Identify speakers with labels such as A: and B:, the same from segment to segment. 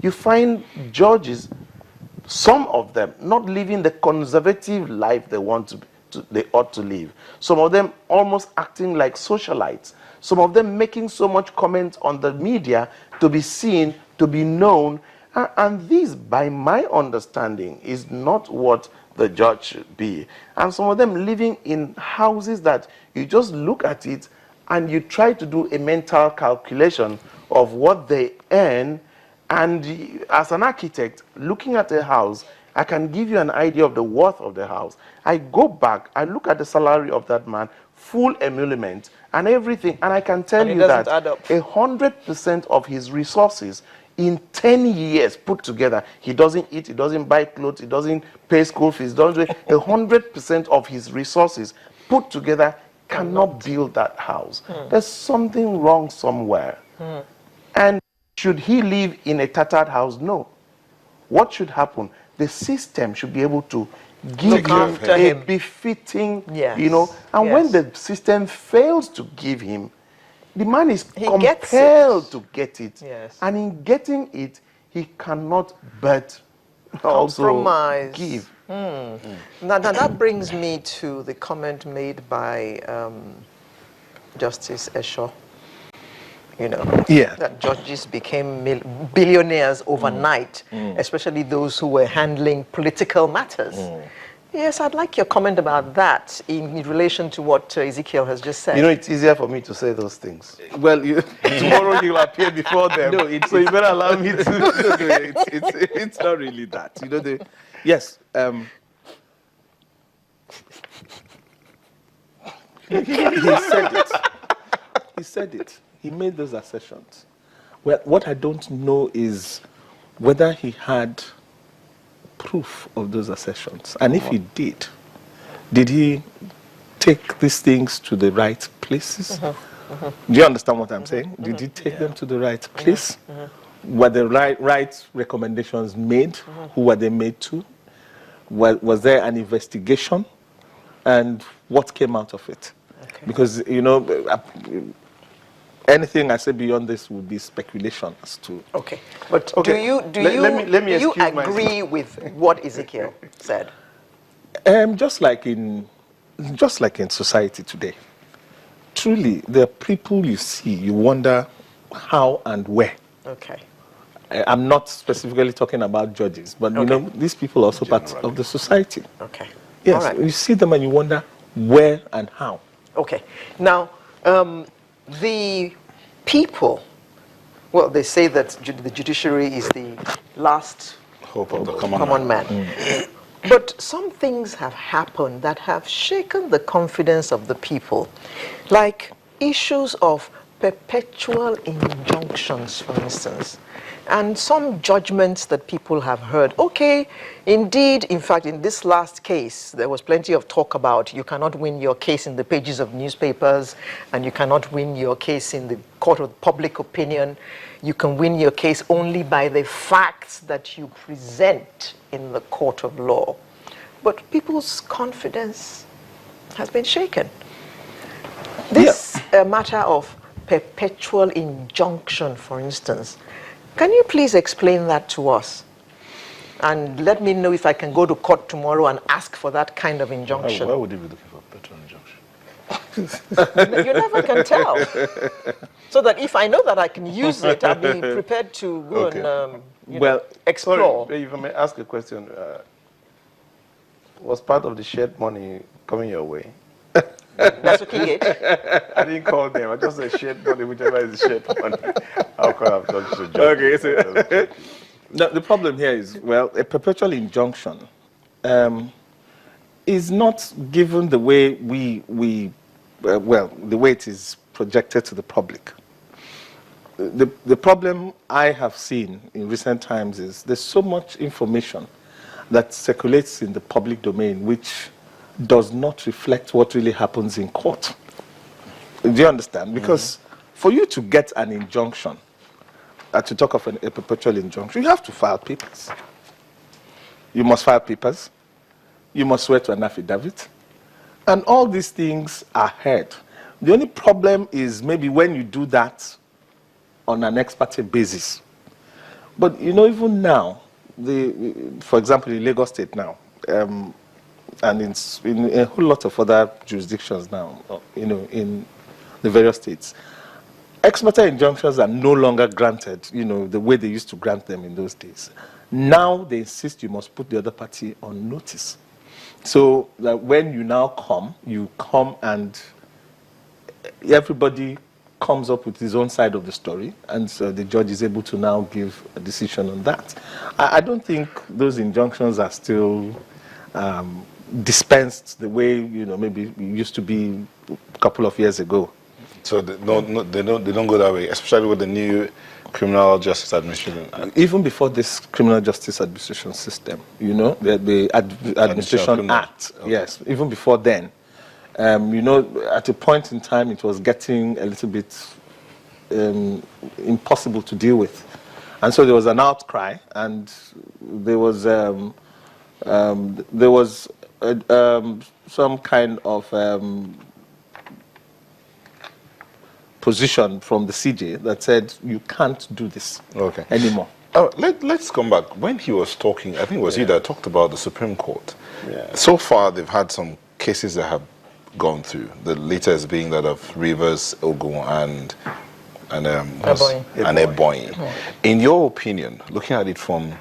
A: you find judges, some of them, not living the conservative life they they ought to live. Some of them almost acting like socialites. Some of them making so much comment on the media to be seen, to be known. And this, by my understanding, is not what the judge should be. And some of them living in houses that you just look at it and you try to do a mental calculation of what they earn. And as an architect, looking at a house, I can give you an idea of the worth of the house. I go back, I look at the salary of that man, full emolument and everything, and I can tell you that 100% of his resources in 10 years put together, he doesn't eat, he doesn't buy clothes, he doesn't pay school fees, 100% of his resources put together cannot build that house. There's something wrong somewhere. And should he live in a tattered house? No. What should happen? The system should be able to give him a befitting, you know, and when the system fails to give him, the man is compelled to get it. And in getting it, he cannot but also give.
B: Now that brings me to the comment made by Justice Esho. You know, that judges became billionaires overnight, especially those who were handling political matters. Yes, I'd like your comment about that in relation to what Ezekiel has just said.
A: You know, it's easier for me to say those things. Well, tomorrow you'll appear before them, so you better allow me to.
C: It's not really that. You know, yes. He said it. He said it. He made those assertions. Well, what I don't know is whether he had proof of those assertions. And if he did he take these things to the right places? Do you understand what I'm saying? Did he take them to the right place? Were the right recommendations made? Who were they made to? Was there an investigation? And what came out of it? Because, you know, anything I say beyond this would be speculation as to.
B: But do you agree with what Ezekiel said?
C: Just like in society today, truly there are people you see, you wonder how and where. I'm not specifically talking about judges, but you know, these people are also part of the society. Yes, you see them and you wonder where and how.
B: Now, the people, well, they say that the judiciary is the last hope of the common man. But some things have happened that have shaken the confidence of the people, like issues of perpetual injunctions, for instance, and some judgments that people have heard. Indeed, in fact, in this last case, there was plenty of talk about you cannot win your case in the pages of newspapers, and you cannot win your case in the court of public opinion. You can win your case only by the facts that you present in the court of law. But people's confidence has been shaken. This matter of perpetual injunction, for instance, can you please explain that to us? And let me know if I can go to court tomorrow and ask for that kind of injunction.
D: Why would you be looking for a perpetual injunction?
B: You never can tell. So that if I know that I can use it, I'll be prepared to go and explore.
A: Sorry, if I may ask a question. Was part of the shared money coming your way?
B: That's okay.
A: I didn't call them. I just said shared money, whichever is shared money. How come I've done to job?
C: No, the problem here is, well, a perpetual injunction is not given the way the way it is projected to the public. The problem I have seen in recent times is there's so much information that circulates in the public domain which does not reflect what really happens in court. Do you understand? Because for you to get an injunction, to talk of a perpetual injunction, you have to file papers. You must file papers. You must swear to an affidavit. And all these things are heard. The only problem is maybe when you do that on an ex parte basis, But even now, for example, in Lagos State now, and in a whole lot of other jurisdictions now, in the various states, ex parte injunctions are no longer granted, the way they used to grant them in those days. Now they insist you must put the other party on notice. So that when you now you come and everybody comes up with his own side of the story, and so the judge is able to now give a decision on that. I don't think those injunctions are still dispensed the way maybe it used to be a couple of years ago.
D: So they don't go that way, especially with the new criminal justice administration.
C: Even before this criminal justice administration system, the Administration Act, okay. Yes, even before then, at a point in time, it was getting a little bit impossible to deal with. And so there was an outcry, and there was some kind of position from the CJ that said you can't do this anymore.
D: Let's come back. When he was talking, I think it was you that talked about the Supreme Court. Yeah. So far, they've had some cases that have gone through. The latest being that of Rivers, Ogun, and Ebonyi. In your opinion, looking at it from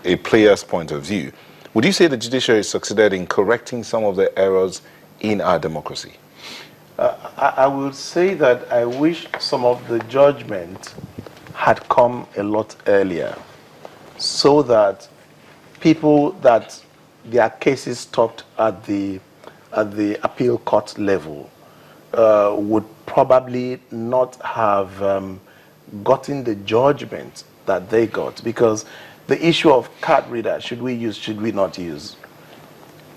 D: a player's point of view, would you say the judiciary succeeded in correcting some of the errors in our democracy?
A: I would say that I wish some of the judgment had come a lot earlier, so that people that their cases stopped at the appeal court level would probably not have gotten the judgment that they got, because the issue of card reader, should we use, should we not use,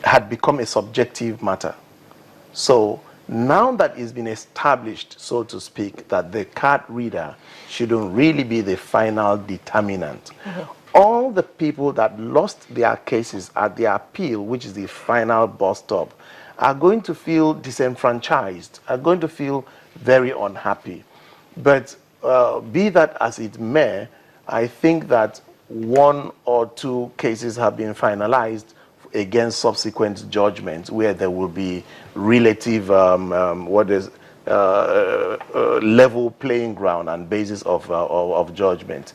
A: had become a subjective matter. So now that it's been established, so to speak, that the card reader shouldn't really be the final determinant, all the people that lost their cases at the appeal, which is the final bus stop, are going to feel disenfranchised, are going to feel very unhappy. But be that as it may, I think that one or two cases have been finalized against subsequent judgments where there will be relative level playing ground and basis of judgment.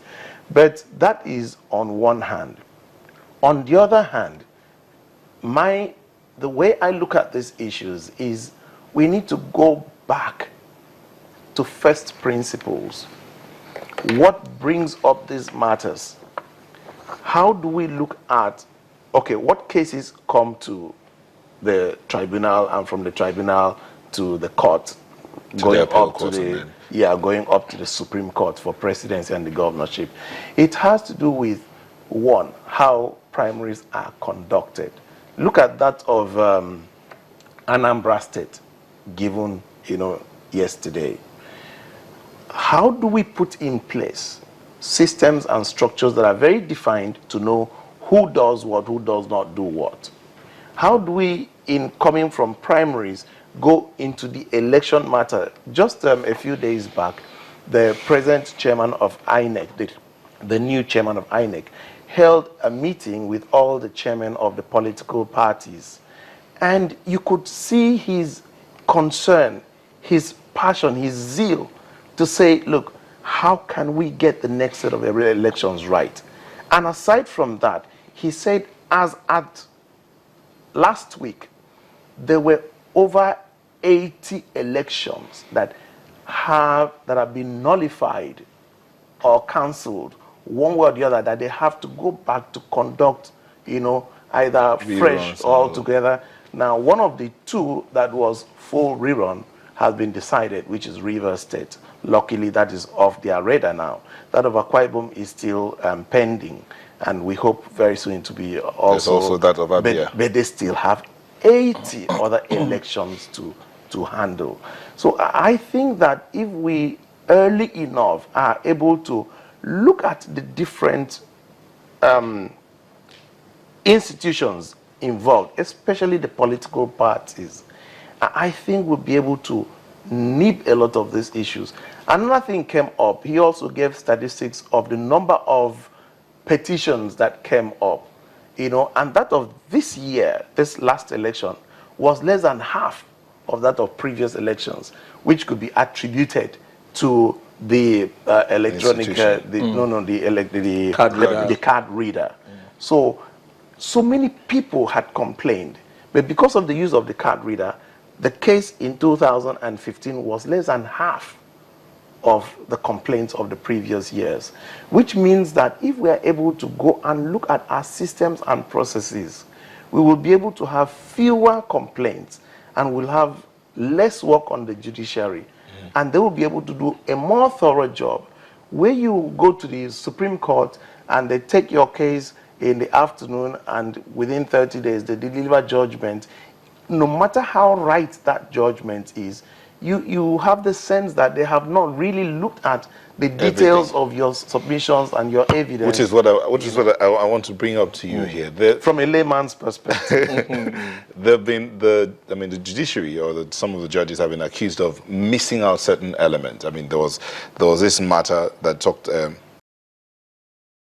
A: But that is on one hand. On the other hand, the way I look at these issues is we need to go back to first principles. What brings up these matters? How do we look at, what cases come to the tribunal, and from the tribunal to the court, going up to the Supreme Court for presidency and the governorship? It has to do with, one, how primaries are conducted. Look at that of Anambra State, given yesterday. How do we put in place systems and structures that are very defined to know who does what, who does not do what? How do we, in coming from primaries, go into the election matter? Just a few days back, the present chairman of INEC, the new chairman of INEC, held a meeting with all the chairmen of the political parties. And you could see his concern, his passion, his zeal to say, look, how can we get the next set of elections right? And aside from that, he said, as at last week, there were over 80 elections that have been nullified or cancelled, one way or the other, that they have to go back to conduct, either fresh or altogether. Now, one of the two that was full rerun has been decided, which is Rivers State. Luckily, that is off their radar now. That of Akwa Ibom is still pending, and we hope very soon to be also.
D: There's also that of Abia.
A: But they still have 80 other elections to handle. So I think that if we early enough are able to look at the different institutions involved, especially the political parties, I think we'll be able to nip a lot of these issues. Another thing came up. He also gave statistics of the number of petitions that came up, and that of this year, this last election, was less than half of that of previous elections, which could be attributed to the electronic, the card reader. So many people had complained, but because of the use of the card reader, the case in 2015 was less than half of the complaints of the previous years, which means that if we are able to go and look at our systems and processes, we will be able to have fewer complaints and we'll have less work on the judiciary, and they will be able to do a more thorough job. Where you go to the Supreme Court and they take your case in the afternoon and within 30 days they deliver judgment, no matter how right that judgment is, you have the sense that they have not really looked at the details of your submissions and your evidence.
D: Which is what I want to bring up to you here.
A: From a layman's perspective.
D: There've been the judiciary or some of the judges have been accused of missing out certain elements. I mean, there was this matter that talked